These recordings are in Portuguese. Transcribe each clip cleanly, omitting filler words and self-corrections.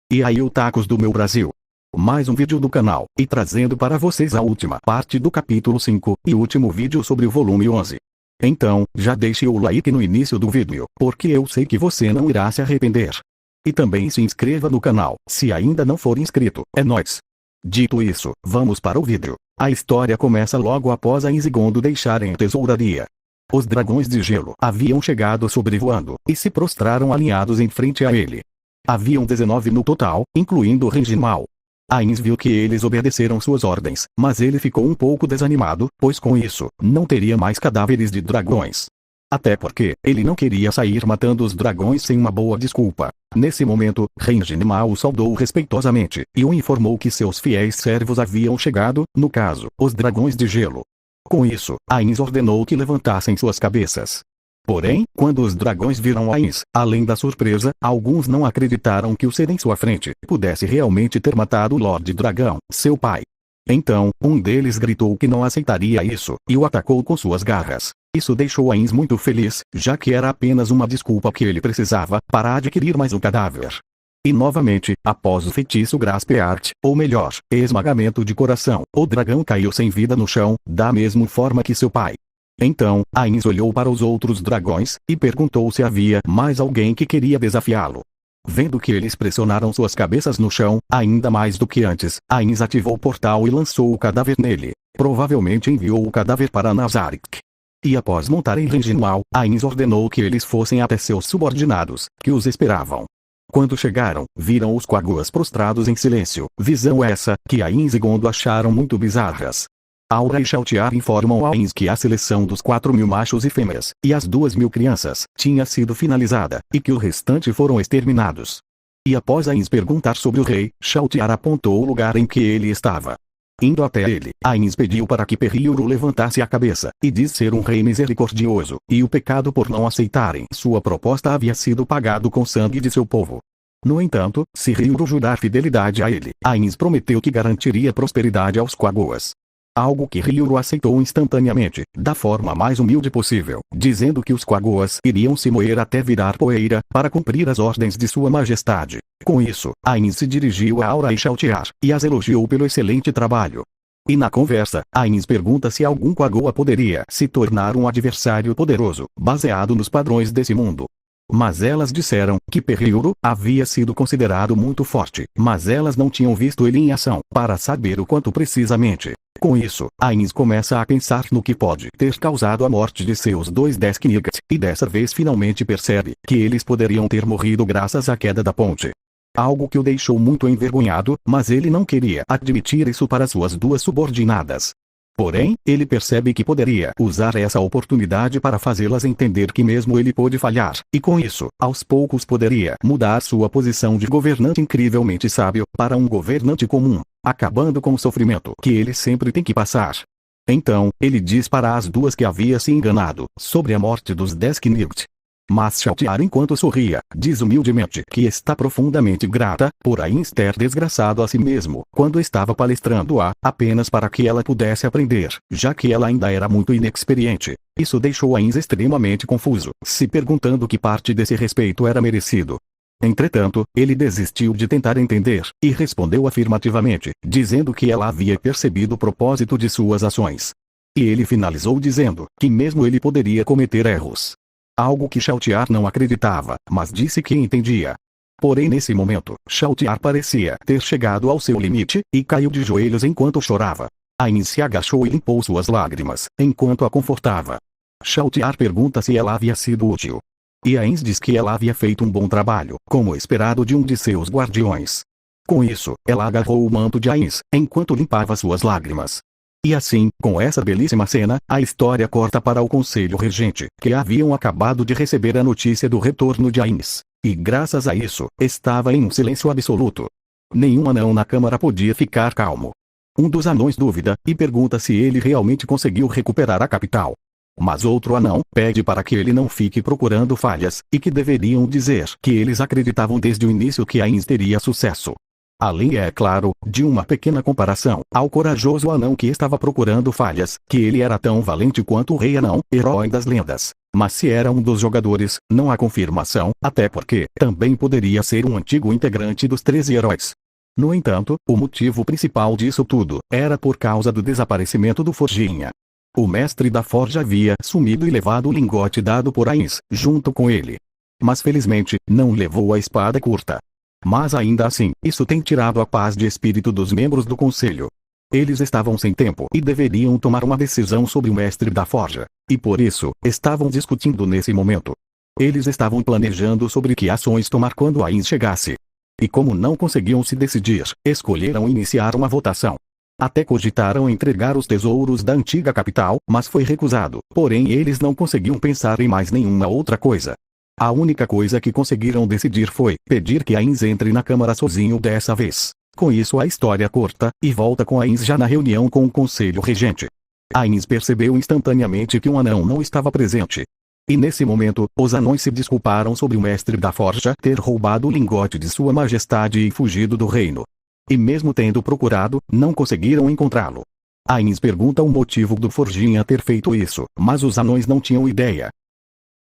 E aí otakus do meu Brasil. Mais um vídeo do canal, e trazendo para vocês a última parte do capítulo 5, e último vídeo sobre o volume 11. Então, já deixe o like no início do vídeo, porque eu sei que você não irá se arrepender. E também se inscreva no canal, se ainda não for inscrito, é nóis. Dito isso, vamos para o vídeo. A história começa logo após a Inzigondo deixarem a tesouraria. Os dragões de gelo haviam chegado sobrevoando, e se prostraram alinhados em frente a ele. Haviam 19 no total, incluindo Renjinmal. Ainz viu que eles obedeceram suas ordens, mas ele ficou um pouco desanimado, pois com isso, não teria mais cadáveres de dragões. Até porque, ele não queria sair matando os dragões sem uma boa desculpa. Nesse momento, Renjinmal o saudou respeitosamente, e o informou que seus fiéis servos haviam chegado, no caso, os dragões de gelo. Com isso, Ainz ordenou que levantassem suas cabeças. Porém, quando os dragões viram Ainz, além da surpresa, alguns não acreditaram que o ser em sua frente pudesse realmente ter matado o Lorde Dragão, seu pai. Então, um deles gritou que não aceitaria isso, e o atacou com suas garras. Isso deixou Ainz muito feliz, já que era apenas uma desculpa que ele precisava para adquirir mais um cadáver. E novamente, após o feitiço Graspeart, ou melhor, esmagamento de coração, o dragão caiu sem vida no chão, da mesma forma que seu pai. Então, Ainz olhou para os outros dragões, e perguntou se havia mais alguém que queria desafiá-lo. Vendo que eles pressionaram suas cabeças no chão, ainda mais do que antes, Ainz ativou o portal e lançou o cadáver nele. Provavelmente enviou o cadáver para Nazarick. E após montar em Renjinmal, Ainz ordenou que eles fossem até seus subordinados, que os esperavam. Quando chegaram, viram os Quaguas prostrados em silêncio, visão essa, que Ainz e Gondo acharam muito bizarras. Aura e Shaltiar informam a Ainz que a seleção dos 4.000 machos e fêmeas, e as 2.000 crianças, tinha sido finalizada, e que o restante foram exterminados. E após Ainz perguntar sobre o rei, Shaltiar apontou o lugar em que ele estava. Indo até ele, Ainz pediu para que Perriuro levantasse a cabeça, e diz ser um rei misericordioso, e o pecado por não aceitarem sua proposta havia sido pagado com sangue de seu povo. No entanto, se Ryuro jurar fidelidade a ele, Ainz prometeu que garantiria prosperidade aos Quagoas. Algo que Ryuro aceitou instantaneamente, da forma mais humilde possível, dizendo que os Quagoas iriam se moer até virar poeira, para cumprir as ordens de sua majestade. Com isso, Ainz se dirigiu a Aura e Shaltiar, e as elogiou pelo excelente trabalho. E na conversa, Ainz pergunta se algum Quagoa poderia se tornar um adversário poderoso, baseado nos padrões desse mundo. Mas elas disseram que Perriuro havia sido considerado muito forte, mas elas não tinham visto ele em ação, para saber o quanto precisamente. Com isso, Ainz começa a pensar no que pode ter causado a morte de seus dois Desknigat, e dessa vez finalmente percebe que eles poderiam ter morrido graças à queda da ponte. Algo que o deixou muito envergonhado, mas ele não queria admitir isso para suas duas subordinadas. Porém, ele percebe que poderia usar essa oportunidade para fazê-las entender que mesmo ele pôde falhar, e com isso, aos poucos poderia mudar sua posição de governante incrivelmente sábio, para um governante comum, acabando com o sofrimento que ele sempre tem que passar. Então, ele diz para as duas que havia se enganado, sobre a morte dos Desknigat. Mas Shaltiar, enquanto sorria, diz humildemente que está profundamente grata, por Ainz ter desgraçado a si mesmo, quando estava palestrando-a, apenas para que ela pudesse aprender, já que ela ainda era muito inexperiente. Isso deixou Ainz extremamente confuso, se perguntando que parte desse respeito era merecido. Entretanto, ele desistiu de tentar entender, e respondeu afirmativamente, dizendo que ela havia percebido o propósito de suas ações. E ele finalizou dizendo que mesmo ele poderia cometer erros. Algo que Shaltiar não acreditava, mas disse que entendia. Porém nesse momento, Shaltiar parecia ter chegado ao seu limite, e caiu de joelhos enquanto chorava. Ainz se agachou e limpou suas lágrimas, enquanto a confortava. Shaltiar pergunta se ela havia sido útil. E Ainz diz que ela havia feito um bom trabalho, como esperado de um de seus guardiões. Com isso, ela agarrou o manto de Ainz, enquanto limpava suas lágrimas. E assim, com essa belíssima cena, a história corta para o Conselho Regente, que haviam acabado de receber a notícia do retorno de Ainz. E graças a isso, estava em um silêncio absoluto. Nenhum anão na Câmara podia ficar calmo. Um dos anões duvida, e pergunta se ele realmente conseguiu recuperar a capital. Mas outro anão pede para que ele não fique procurando falhas, e que deveriam dizer que eles acreditavam desde o início que Ainz teria sucesso. Além, é claro, de uma pequena comparação ao corajoso anão que estava procurando falhas, que ele era tão valente quanto o rei anão, herói das lendas. Mas se era um dos jogadores, não há confirmação, até porque também poderia ser um antigo integrante dos 13 heróis. No entanto, o motivo principal disso tudo era por causa do desaparecimento do Forjinha. O mestre da forja havia sumido e levado o lingote dado por Ainz, junto com ele. Mas felizmente, não levou a espada curta. Mas ainda assim, isso tem tirado a paz de espírito dos membros do conselho. Eles estavam sem tempo e deveriam tomar uma decisão sobre o mestre da forja. E por isso, estavam discutindo nesse momento. Eles estavam planejando sobre que ações tomar quando Ainz chegasse. E como não conseguiam se decidir, escolheram iniciar uma votação. Até cogitaram entregar os tesouros da antiga capital, mas foi recusado. Porém eles não conseguiam pensar em mais nenhuma outra coisa. A única coisa que conseguiram decidir foi pedir que Ainz entre na câmara sozinho dessa vez. Com isso a história corta, e volta com Ainz já na reunião com o conselho regente. Ainz percebeu instantaneamente que um anão não estava presente. E nesse momento, os anões se desculparam sobre o mestre da forja ter roubado o lingote de sua majestade e fugido do reino. E mesmo tendo procurado, não conseguiram encontrá-lo. Ainz pergunta o motivo do Forjinha ter feito isso, mas os anões não tinham ideia.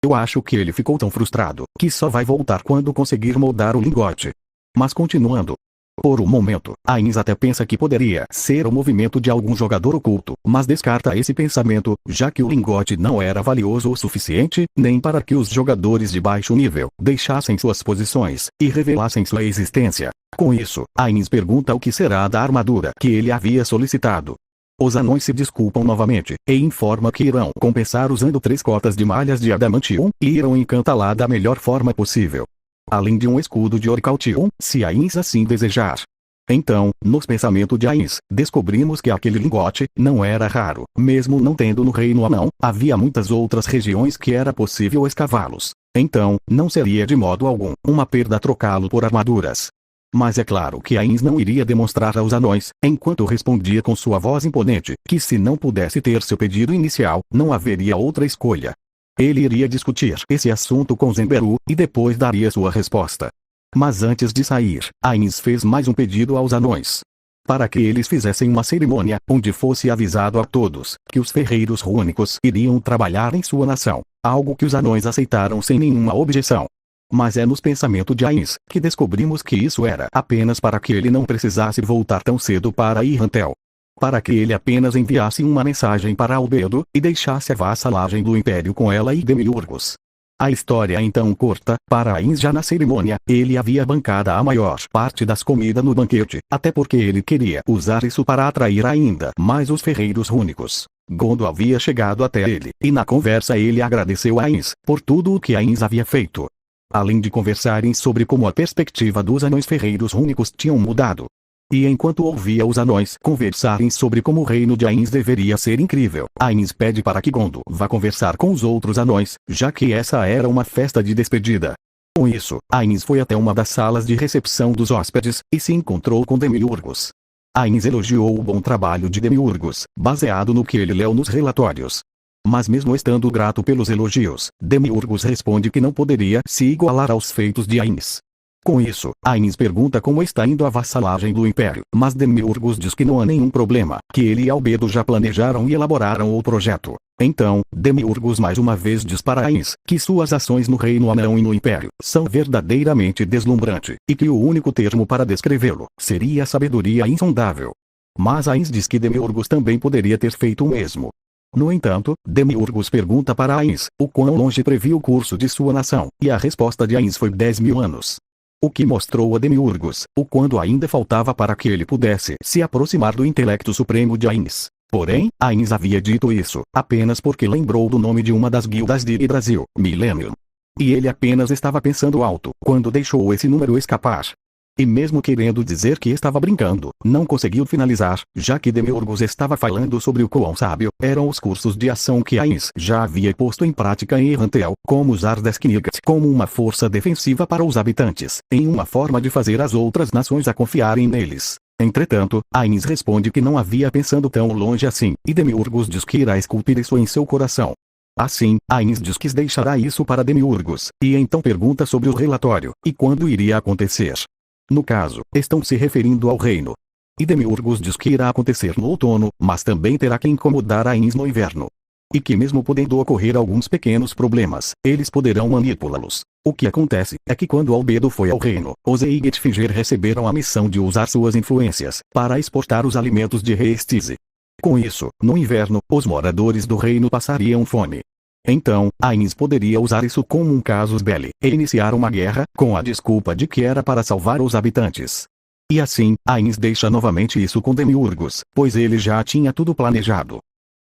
Eu acho que ele ficou tão frustrado, que só vai voltar quando conseguir moldar o lingote. Mas continuando. Por um momento, Ainz até pensa que poderia ser o movimento de algum jogador oculto, mas descarta esse pensamento, já que o lingote não era valioso o suficiente, nem para que os jogadores de baixo nível deixassem suas posições e revelassem sua existência. Com isso, Ainz pergunta o que será da armadura que ele havia solicitado. Os anões se desculpam novamente, e informa que irão compensar usando 3 cotas de malhas de adamantium, e irão encantá-la da melhor forma possível. Além de um escudo de oricaltium, se Ainz assim desejar. Então, nos pensamentos de Ainz, descobrimos que aquele lingote não era raro, mesmo não tendo no reino anão, havia muitas outras regiões que era possível escavá-los. Então, não seria de modo algum uma perda trocá-lo por armaduras. Mas é claro que Ainz não iria demonstrar aos anões, enquanto respondia com sua voz imponente, que se não pudesse ter seu pedido inicial, não haveria outra escolha. Ele iria discutir esse assunto com Zenberu, e depois daria sua resposta. Mas antes de sair, Ainz fez mais um pedido aos anões. Para que eles fizessem uma cerimônia, onde fosse avisado a todos, que os ferreiros rúnicos iriam trabalhar em sua nação, algo que os anões aceitaram sem nenhuma objeção. Mas é nos pensamentos de Ainz, que descobrimos que isso era apenas para que ele não precisasse voltar tão cedo para Irrantel. Para que ele apenas enviasse uma mensagem para Albedo, e deixasse a vassalagem do Império com ela e Demiurgos. A história então curta, para Ainz já na cerimônia, ele havia bancado a maior parte das comidas no banquete, até porque ele queria usar isso para atrair ainda mais os ferreiros rúnicos. Gondo havia chegado até ele, e na conversa ele agradeceu a Ainz, por tudo o que Ainz havia feito. Além de conversarem sobre como a perspectiva dos anões ferreiros rúnicos tinham mudado. E enquanto ouvia os anões conversarem sobre como o reino de Ainz deveria ser incrível, Ainz pede para que Gondo vá conversar com os outros anões, já que essa era uma festa de despedida. Com isso, Ainz foi até uma das salas de recepção dos hóspedes, e se encontrou com Demiurgos. Ainz elogiou o bom trabalho de Demiurgos, baseado no que ele leu nos relatórios. Mas mesmo estando grato pelos elogios, Demiurgos responde que não poderia se igualar aos feitos de Ainz. Com isso, Ainz pergunta como está indo a vassalagem do Império, mas Demiurgos diz que não há nenhum problema, que ele e Albedo já planejaram e elaboraram o projeto. Então, Demiurgos mais uma vez diz para Ainz, que suas ações no Reino Anão e no Império são verdadeiramente deslumbrantes, e que o único termo para descrevê-lo seria sabedoria insondável. Mas Ainz diz que Demiurgos também poderia ter feito o mesmo. No entanto, Demiurgos pergunta para Ainz, o quão longe previa o curso de sua nação, e a resposta de Ainz foi 10.000 anos. O que mostrou a Demiurgos o quanto ainda faltava para que ele pudesse se aproximar do intelecto supremo de Ainz. Porém, Ainz havia dito isso apenas porque lembrou do nome de uma das guildas de Brasil, Millennium. E ele apenas estava pensando alto quando deixou esse número escapar. E mesmo querendo dizer que estava brincando, não conseguiu finalizar, já que Demiurgos estava falando sobre o quão sábio eram os cursos de ação que Ainz já havia posto em prática em Irrantel, como usar Desknigat como uma força defensiva para os habitantes, em uma forma de fazer as outras nações a confiarem neles. Entretanto, Ainz responde que não havia pensando tão longe assim, e Demiurgos diz que irá esculpir isso em seu coração. Assim, Ainz diz que deixará isso para Demiurgos, e então pergunta sobre o relatório, e quando iria acontecer. No caso, estão se referindo ao reino. E Demiurgos diz que irá acontecer no outono, mas também terá que incomodar Ainz no inverno. E que mesmo podendo ocorrer alguns pequenos problemas, eles poderão manipulá-los. O que acontece é que quando Albedo foi ao reino, os Eigetfinger receberam a missão de usar suas influências para exportar os alimentos de Reestize. Com isso, no inverno, os moradores do reino passariam fome. Então, Ainz poderia usar isso como um casus belli, e iniciar uma guerra, com a desculpa de que era para salvar os habitantes. E assim, Ainz deixa novamente isso com Demiurgos, pois ele já tinha tudo planejado.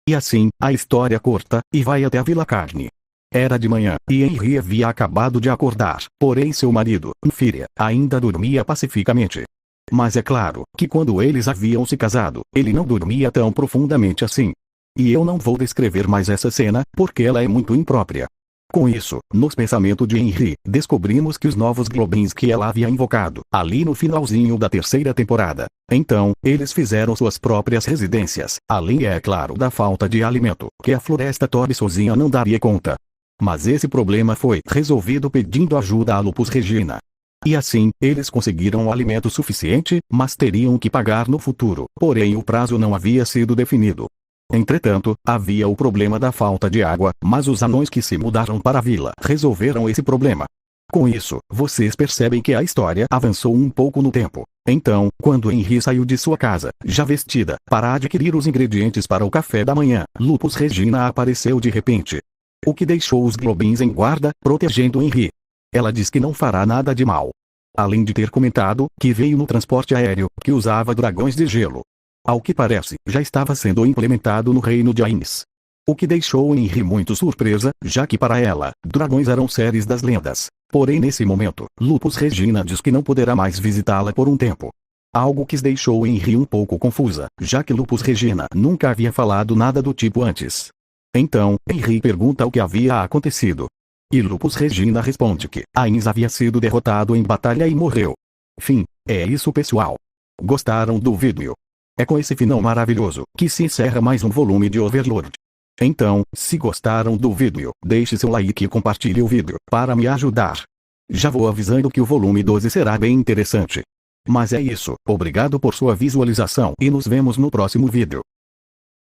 E assim, a história corta, e vai até a Vila Carne. Era de manhã, e Henry havia acabado de acordar, porém seu marido, Nfiria, ainda dormia pacificamente. Mas é claro, que quando eles haviam se casado, ele não dormia tão profundamente assim. E eu não vou descrever mais essa cena, porque ela é muito imprópria. Com isso, nos pensamentos de Henry, descobrimos que os novos Globins que ela havia invocado, ali no finalzinho da terceira temporada. Então, eles fizeram suas próprias residências, além é claro da falta de alimento, que a Floresta Torre sozinha não daria conta. Mas esse problema foi resolvido pedindo ajuda a Lupus Regina. E assim, eles conseguiram o alimento suficiente, mas teriam que pagar no futuro, porém o prazo não havia sido definido. Entretanto, havia o problema da falta de água, mas os anões que se mudaram para a vila resolveram esse problema. Com isso, vocês percebem que a história avançou um pouco no tempo. Então, quando Henry saiu de sua casa, já vestida, para adquirir os ingredientes para o café da manhã, Lupus Regina apareceu de repente. O que deixou os Globins em guarda, protegendo Henry. Ela diz que não fará nada de mal. Além de ter comentado que veio no transporte aéreo, que usava dragões de gelo. Ao que parece, já estava sendo implementado no reino de Ainz. O que deixou Henry muito surpresa, já que para ela, dragões eram seres das lendas. Porém nesse momento, Lupus Regina diz que não poderá mais visitá-la por um tempo. Algo que deixou Henry um pouco confusa, já que Lupus Regina nunca havia falado nada do tipo antes. Então, Henry pergunta o que havia acontecido. E Lupus Regina responde que Ainz havia sido derrotado em batalha e morreu. Fim. É isso, pessoal. Gostaram do vídeo? É com esse final maravilhoso que se encerra mais um volume de Overlord. Então, se gostaram do vídeo, deixe seu like e compartilhe o vídeo, para me ajudar. Já vou avisando que o volume 12 será bem interessante. Mas é isso, obrigado por sua visualização e nos vemos no próximo vídeo.